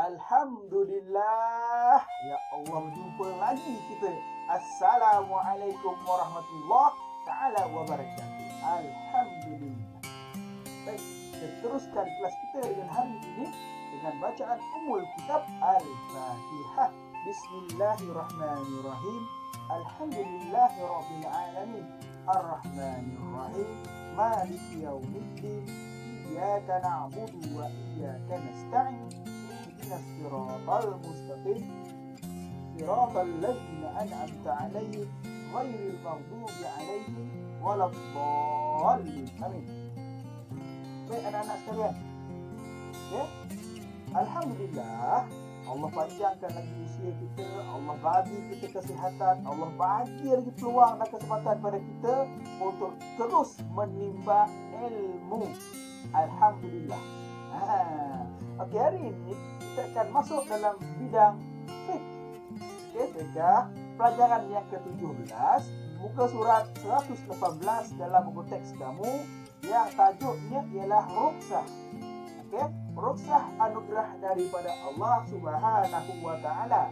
Alhamdulillah. Ya Allah, berjumpa lagi kita. Assalamualaikum warahmatullahi taala wabarakatuh. Alhamdulillah. Baik, kita teruskan kelas kita dengan hari ini dengan bacaan Ummul Kitab Al-Fatihah. Bismillahirrahmanirrahim. Alhamdulillahirabbil alamin. Ar-Rahmanirrahim. Maliki yaumiddin. Iyyaka na'budu wa iyyaka nasta'in. Ihdinas siratal mustaqim. Siratal ladzina an'amta 'alaihim ghairil maghdubi 'alaihim waladdallin. Amin. Baik anak-anak sekalian. Ya. Alhamdulillah, Allah panjangkan lagi usia kita, Allah bagi kita kesihatan, Allah bagi lagi peluang dan kesempatan pada kita untuk terus menimba ilmu. Alhamdulillah. Okey, hari ini kita akan masuk dalam bidang fiqh. Okey, baiklah. Pelajaran yang ke-17, muka surat 118 dalam buku teks kamu yang tajuknya ialah rukhsah. Okey, rukhsah anugerah daripada Allah Subhanahu wa taala.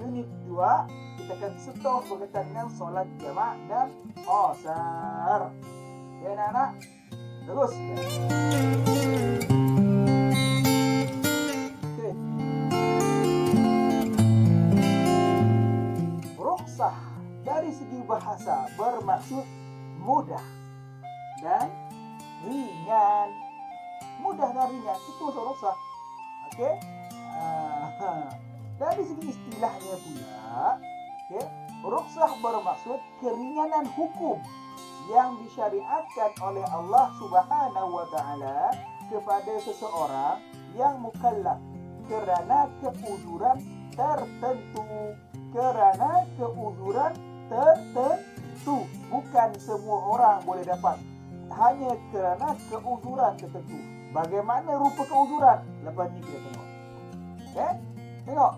Unit 2 kita akan sentuh berkaitan dengan solat jamak dan qasar. Ya anak-anak, terus. Okey. Rukhsah dari segi bahasa bermaksud mudah dan ringan. Mudah dan ringan itu maksud rukhsah. Okey. Dari segi istilahnya pula, okey, rukhsah bermaksud keringanan hukum yang disyariatkan oleh Allah Subhanahu wa taala kepada seseorang yang mukallaf kerana keuzuran tertentu. Kerana keuzuran tertentu. Bukan semua orang boleh dapat. Hanya kerana keuzuran tertentu. Bagaimana rupa keuzuran? Lepas ni kita tengok. Okay? Tengok.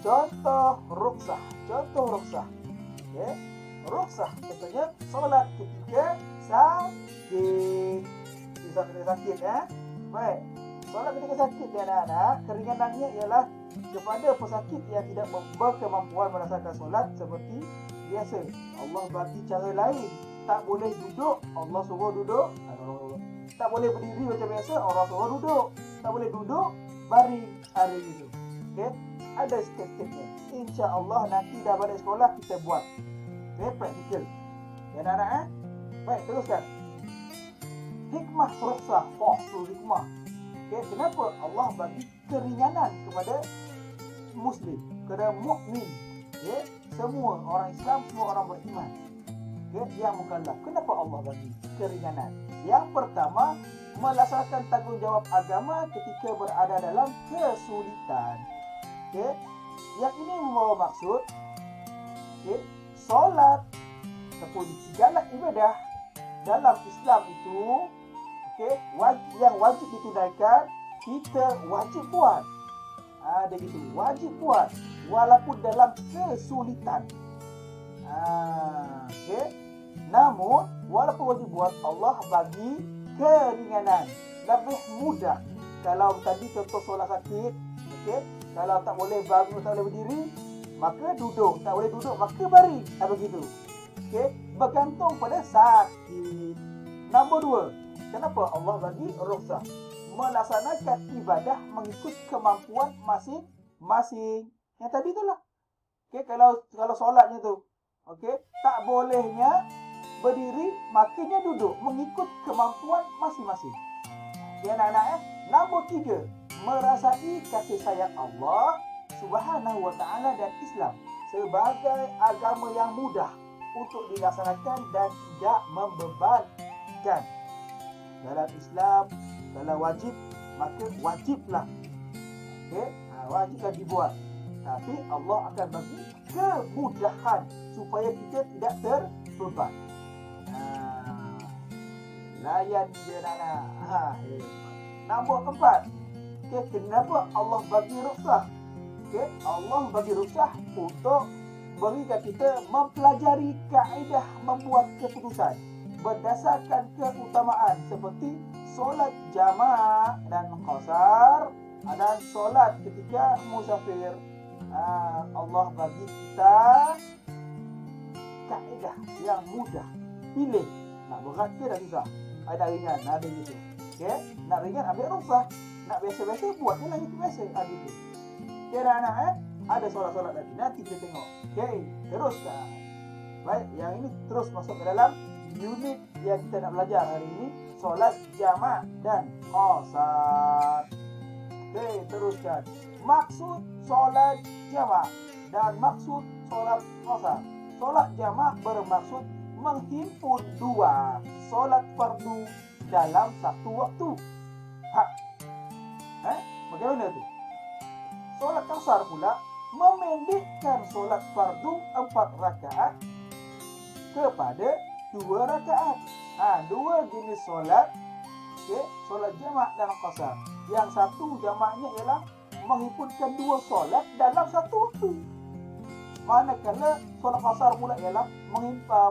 Contoh rukhsah. Okay? Rukhsah. Contohnya, solat ketika sakit. Ketika sakit, ya? Baik. Solat ketika sakit, ya anak-anak, keringanannya ialah kepada pesakit yang tidak berkemampuan melaksanakan solat seperti biasa. Allah bagi cara lain. Tak boleh duduk, Allah suruh duduk. Tak boleh berdiri macam biasa, Allah suruh duduk. Tak boleh duduk, baring hari itu. Okey, ada step-stepnya. InsyaAllah nanti dah balik sekolah kita buat. Okey, praktikal. Ya anak-anak, baik, teruskan. Hikmah rukhsah, hikmah. Okey, kenapa Allah bagi keringanan kepada Muslim, kepada mukmin? Okey, semua orang Islam, semua orang beriman. Okey, yang mukallaf. Kenapa Allah bagi keringanan? Yang pertama, melaksanakan tanggungjawab agama ketika berada dalam kesulitan. Okey, yang ini membawa maksud, okey, solat ataupun segala ibadah dalam Islam itu, okey, yang wajib ditunaikan, kita wajib buat. Ada gitu, wajib buat walaupun dalam kesulitan. Okey. Namun walaupun wajib buat, Allah bagi keringanan, lebih mudah. Kalau tadi contoh solat sakit, okey, kalau tak boleh bangun, tak boleh berdiri, maka duduk. Tak boleh duduk, maka baring. Begitu. Okey, bergantung pada sakit. Nombor 2, kenapa Allah bagi rukhsah? Melaksanakan ibadah mengikut kemampuan masing-masing. Yang tadi itulah. Okey, kalau solatnya tu, okey, tak bolehnya berdiri, makanya duduk mengikut kemampuan masing-masing. Ya anak-anak, nombor 3, merasai kasih sayang Allah Subhanahu wa taala dan Islam sebagai agama yang mudah untuk dilaksanakan dan tidak membebankan. Dalam Islam, kalau wajib, maka wajiblah. Okey, wajiblah dibuat. Tapi Allah akan bagi kemudahan supaya kita tidak terbeban. Layan dia anak-anak. Nombor 4. Okay, kenapa Allah bagi rukhsah? Okay, Allah bagi rukhsah untuk berikan kita mempelajari kaedah membuat keputusan berdasarkan keutamaan seperti solat jamak dan qasar Dan solat ketika musafir, Allah bagi kita kaedah yang mudah. Pilih nak berat ke dah susah, ada ringan, ada gitu. Okay? Nak ringan ambil rukhsah, nak biasa-biasa buat je lah itu biasa. Gitu. Okay, anak ada solat-solat lagi, nanti kita tengok. Okay, teruskan. Baik, yang ini terus masuk ke dalam unit yang kita nak belajar hari ini, solat jamak dan qasar. Okay, teruskan. Maksud solat jamak dan maksud solat qasar. Solat jamak bermaksud menghimpun dua solat fardu dalam satu waktu. Bagaimana tu? Solat qasar pula memendekkan solat fardu 4 rakaat kepada 2 rakaat. Dua jenis solat, okay, solat jamak dan qasar. Yang satu jamaknya ialah menghimpunkan 2 solat dalam satu waktu. Manakala solat qasar pula ialah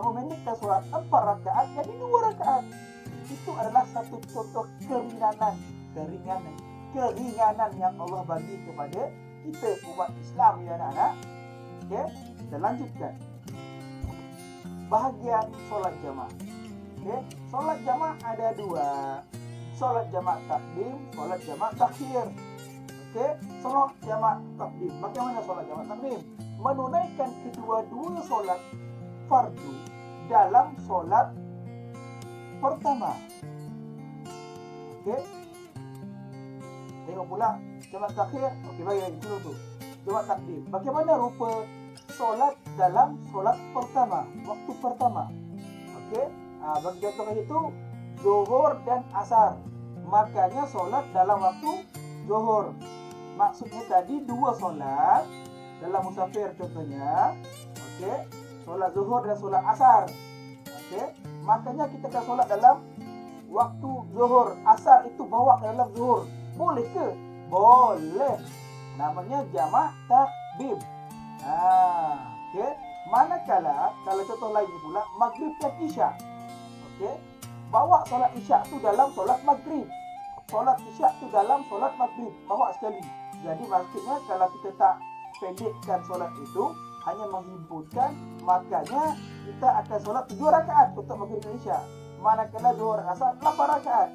memendekkan solat 4 rakaat jadi 2 rakaat. Itu adalah satu contoh keringanan yang Allah bagi kepada kita umat Islam ya anak-anak. Okay, kita lanjutkan bahagian solat jamak. Okay, solat jamak ada 2. Solat jamak takdim, solat jamak takhir. Okay, solat jamak takdim. Bagaimana solat jamak takdim? Menunaikan kedua-dua solat fardu dalam solat pertama. Okey. Tengok pula jamak takhir. Okey, bagi dulu tu. Jamak takdim. Bagaimana rupa solat dalam solat pertama, waktu pertama? Okey. Bagi contoh itu zuhur dan asar. Makanya solat dalam waktu zuhur. Maksudnya tadi 2 solat dalam musafir contohnya. Okey. Solat zuhur dan solat asar. Okey. Makanya kita akan solat dalam waktu zuhur. Asar itu bawa ke dalam zuhur. Boleh ke? Boleh. Namanya jamak takdim. Okey. Manakala kalau contoh lain pula maghrib dan isyak. Okey. Bawa solat isyak tu dalam solat maghrib. Solat isyak tu dalam solat maghrib. Bawa sekali. Jadi maksudnya kalau kita tak pendekkan solat itu, hanya menghimpunkan, makanya kita akan solat 7 rakaat untuk maghrib dan isyak. Manakala zuhur asar 8 rakaat.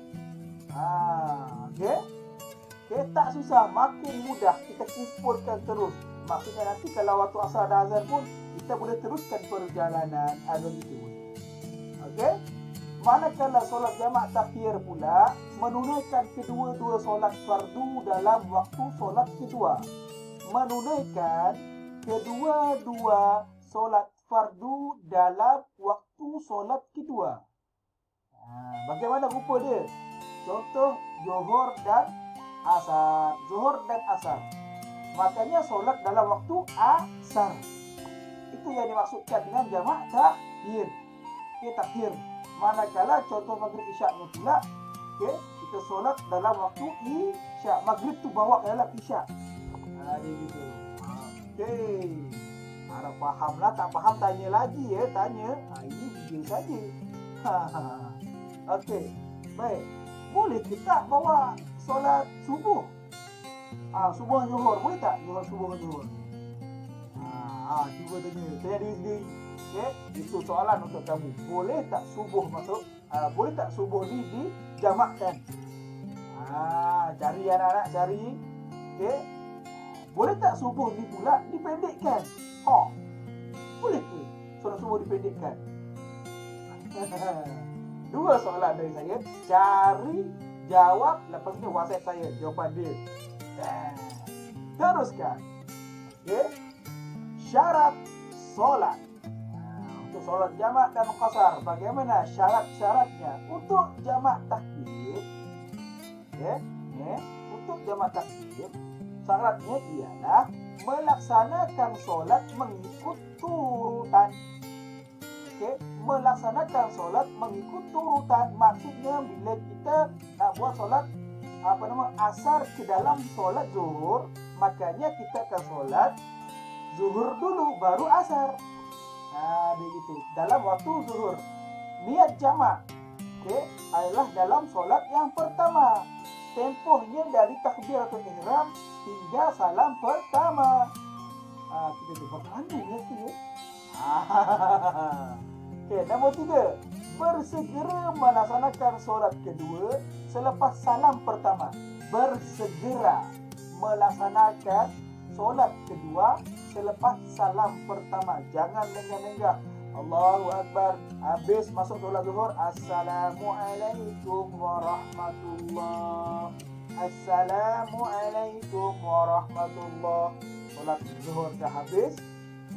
Okey. Okay, tak susah, makin mudah kita kumpulkan terus. Maksudnya nanti kalau waktu asar dan azan pun kita boleh teruskan perjalanan begitu. Okey. Manakala solat jamak takhir pula menunaikan kedua-dua solat fardu dalam waktu solat kedua. Menunaikan kedua-dua solat fardu dalam waktu solat kedua. Bagaimana rupa dia? Contoh zuhur dan asar. Zuhur dan asar. Makanya solat dalam waktu asar. Itu yang dimaksudkan dengan jamak takhir. Okay, takhir. Manakala contoh maghrib isyaknya pula, okay, kita solat dalam waktu isyak. Maghrib tu bawa ke dalam isyak. Dia gitu. Okey. Harap faham lah. Tak faham tanya lagi ya. Tanya. Ini video saja. Okey. Baik. Boleh kita bawa solat subuh? Subuh zuhur. Boleh tak? Subuh zuhur. Cuba tanya. Tanya diri sendiri. Okay? Itu soalan untuk kamu. Boleh tak subuh masuk? Boleh tak subuh ni dijamakkan? Cari anak-anak, cari. Okay? Boleh tak subuh ni pula dipendekkan? Boleh ke solat subuh dipendekkan? 2 soalan dari saya. Cari jawab, lepas ni WhatsApp saya jawapan dia. Teruskan. Okay? Syarat solat. Untuk solat jamak dan qasar, bagaimana syarat-syaratnya? Untuk jamak takdim, okay, untuk jamak takdim, syaratnya ialah melaksanakan solat mengikut turutan. Okay, melaksanakan solat mengikut turutan. Maksudnya bila kita nak buat solat asar ke dalam solat zuhur, makanya kita akan solat zuhur dulu baru asar. Begitu. Dalam waktu zuhur. Niat jamak, okay, adalah dalam solat yang pertama. tempohnya dari takbiratul ihram hingga salam pertama. Kita coba tanding ya tu ya. Okey, nombor 3, bersegera melaksanakan solat kedua selepas salam pertama. Bersegera melaksanakan solat kedua selepas salam pertama. Jangan lenggah-lenggah. Allahu Akbar, habis masuk solat zuhur, Assalamualaikum warahmatullah. Assalamualaikum warahmatullah. Solat zuhur dah habis.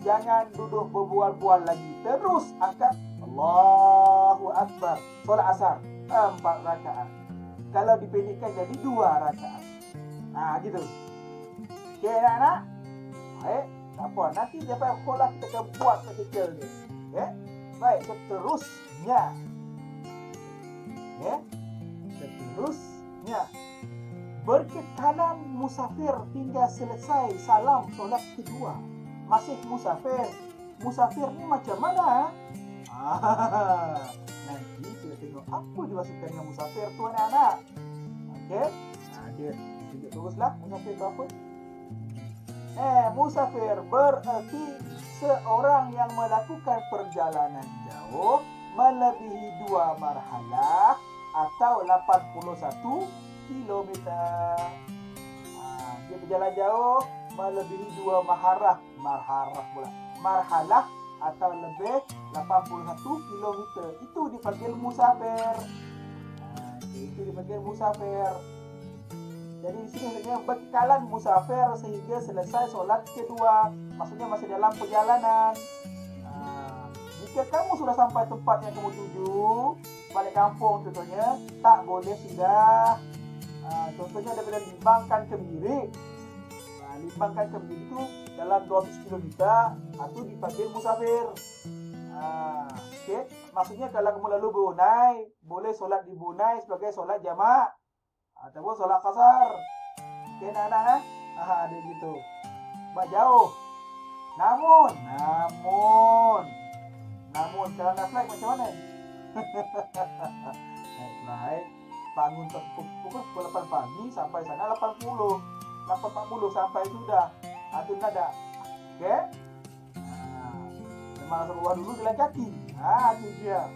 Jangan duduk berbual-bual lagi. Terus angkat Allahu Akbar. Solat asar 4 rakaat. Kalau dipendekkan jadi 2 rakaat. Gitu. Okey anak-anak? Baik, tak apa. Nanti sampai sekolah kita akan buat praktikal ni. Okey? Baik, seterusnya. Okey? Seterusnya. Berkekalan musafir hingga selesai salam solat kedua. Masih musafir. Musafir ni macam mana? Nanti kita tengok apa dimaksudkan dengan musafir tu anak-anak. Okey? Dia tunjuk teruslah musafir tu apa. Musafir bererti seorang yang melakukan perjalanan jauh melebihi 2 marhalah atau 81 kilometer. Dia berjalan jauh melebihi 2 marhalah atau lebih 81 kilometer. Itu dipanggil musafir. Itu dipanggil musafir. Jadi di sini sebenarnya berkekalan musafir sehingga selesai solat kedua. Maksudnya masih dalam perjalanan. Jika kamu sudah sampai tempat yang kamu tuju, balik kampung contohnya, tak boleh singgah. Contohnya daripada Limbang ke Birik. Limbang ke Birik itu dalam 200 km itu dipanggil musafir. Okay. Maksudnya kalau kamu lalu Brunei, boleh solat di Brunei sebagai solat jamak ataupun solat qasar. Okey anak-anak, ada gitu. Sebab jauh. Namun kalau nak flight macam mana? Naik flight, bangun pukul 8 pagi sampai sana 8.40 sampai sudah. Itu nada. Okey? Memang rasa bawah dulu jalan kaki. Itu dia.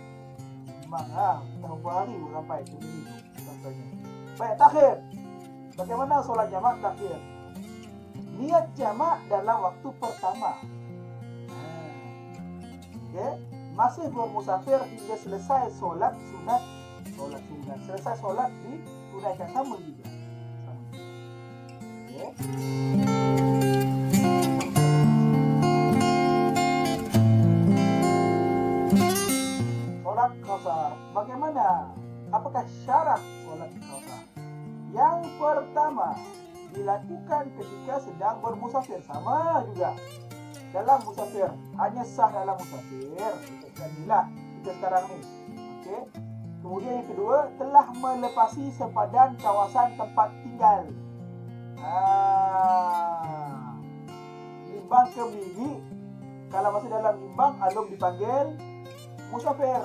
Memang berapa hari baru sampai ke sini tu sampainya. Baik, takhir. Bagaimana solat jamak takhir? Niat jamak dalam waktu pertama. Okey, masih bermusafir hingga selesai solat sunat. Selesai solat ditunaikan sama juga. Okey. Solat qasar. Bagaimana? Apakah syarat solat qasar? Yang pertama, dilakukan ketika sedang bermusafir. Sama juga. Dalam musafir, hanya sah dalam musafir. Inilah kita sekarang ni. Okey. Kemudian yang kedua, telah melepasi sepadan kawasan tempat tinggal. Limbang ke Birik. Kalau masih dalam Limbang, alum dipanggil musafir.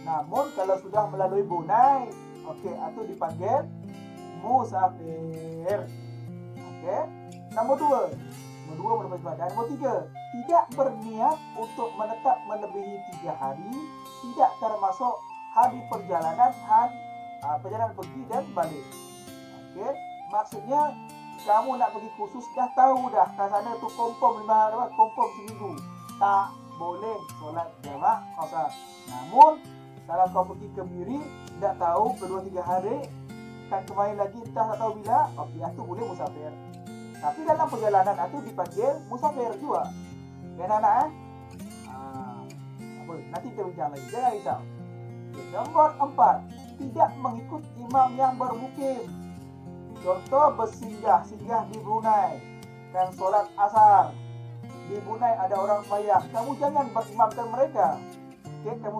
Namun kalau sudah melalui Brunei, okey, itu dipanggil musafir. Okey. Nombor 2 melepasi badan. Nombor 3, tidak berniat untuk menetap melebihi 3 hari, tidak termasuk hari perjalanan pergi dan balik. Okey. Maksudnya kamu nak pergi kursus dah tahu dah kat sana tu confirm 5 hari, confirm seminggu. Tak boleh solat jamak qasar. Namun kalau kau pergi ke Birik, tak tahu kedua 3 hari, kan kemarin lagi entah tak tahu bila, okey, itu boleh musafir. Tapi dalam perjalanan itu dipanggil musafir juga. Kan anak apa? Nanti kita bincang lagi. Jangan risau. Okay. Nombor 4, tidak mengikut imam yang bermukim. Contoh bersinggah di Brunei dan solat asar. Di Brunei ada orang sembahyang. Kamu jangan berimamkan mereka. Okey, kamu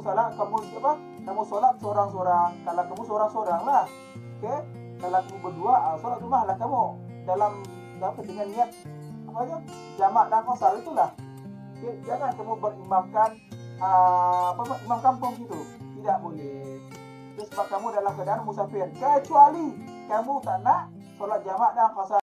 solat seorang-seorang. Kalau kamu seorang-seorang lah. Okey, kalau kamu berdua, solat rumah lah kamu. Dalam dengan niat jamak dan qasar itulah. Okey, jangan kamu berimamkan imam kampung gitu. Tidak boleh. disebab kamu dalam keadaan musafir, kecuali kamu tak nak solat jamak dan qasar.